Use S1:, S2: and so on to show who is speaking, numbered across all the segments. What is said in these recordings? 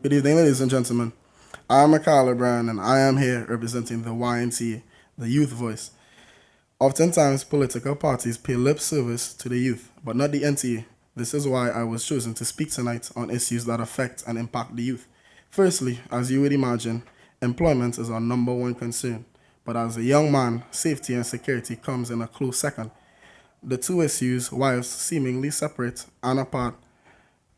S1: Good evening, ladies and gentlemen. I am Mekiel, and I am here representing the YNTA, the youth voice. Oftentimes, political parties pay lip service to the youth, but not the NTA. This is why I was chosen to speak tonight on issues that affect and impact the youth. Firstly, as you would imagine, employment is our number one concern. But as a young man, safety and security comes in a close second. The two issues, whilst seemingly separate and apart,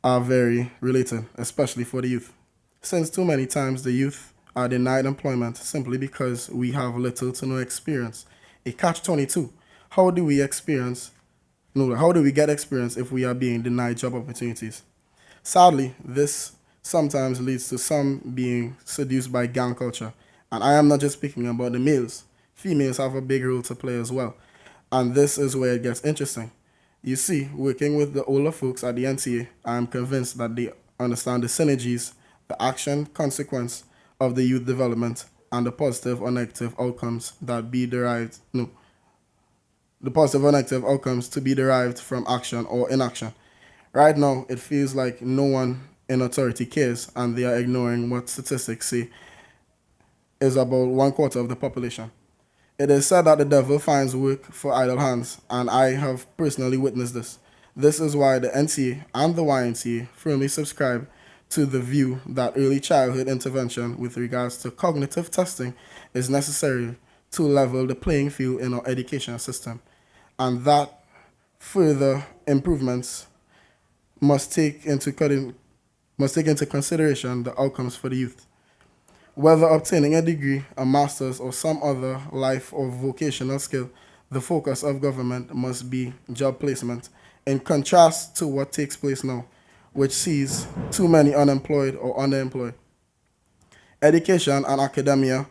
S1: are very related, especially for the youth. Since too many times the youth are denied employment simply because we have little to no experience. A catch 22. How do we experience no, how do we get experience if we are being denied job opportunities? Sadly, this sometimes leads to some being seduced by gang culture. And I am not just speaking about the males. Females have a big role to play as well. And this is where it gets interesting. You see, working with the older folks at the NTA, I am convinced that they understand the synergies, the action consequence of the youth development, and the positive or negative outcomes that be derived, no, the positive or negative outcomes to be derived from action or inaction. Right now, it feels like no one in authority cares, and they are ignoring what statistics say is about one quarter of the population. It is said that the devil finds work for idle hands, and I have personally witnessed this. This is why the NTA and the YNTA firmly subscribe to the view that early childhood intervention with regards to cognitive testing is necessary to level the playing field in our education system, and that further improvements must take into consideration the outcomes for the youth. Whether obtaining a degree, a master's, or some other life or vocational skill, the focus of government must be job placement, in contrast to what takes place now, which sees too many unemployed or underemployed. Education and academia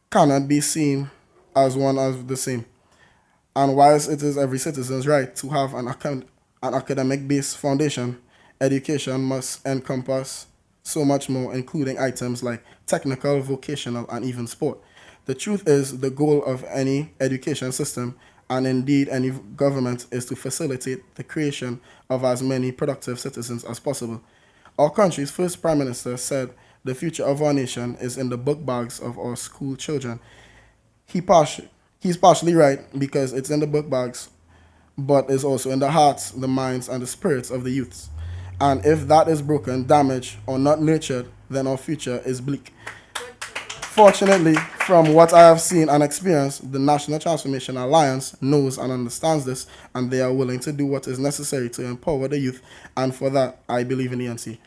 S1: cannot be seen as one of the same. And whilst it is every citizen's right to have an academic-based foundation, education must encompass so much more, including items like technical, vocational, and even sport. The truth is, the goal of any education system, and indeed any government, is to facilitate the creation of as many productive citizens as possible. Our country's first prime minister said the future of our nation is in the book bags of our school children. He partially, he's partially right because it's in the book bags, but is also in the hearts, the minds, and the spirits of the youths. And if that is broken, damaged, or not nurtured, then our future is bleak. Fortunately, from what I have seen and experienced, the National Transformation Alliance knows and understands this, and they are willing to do what is necessary to empower the youth, and for that, I believe in the NC.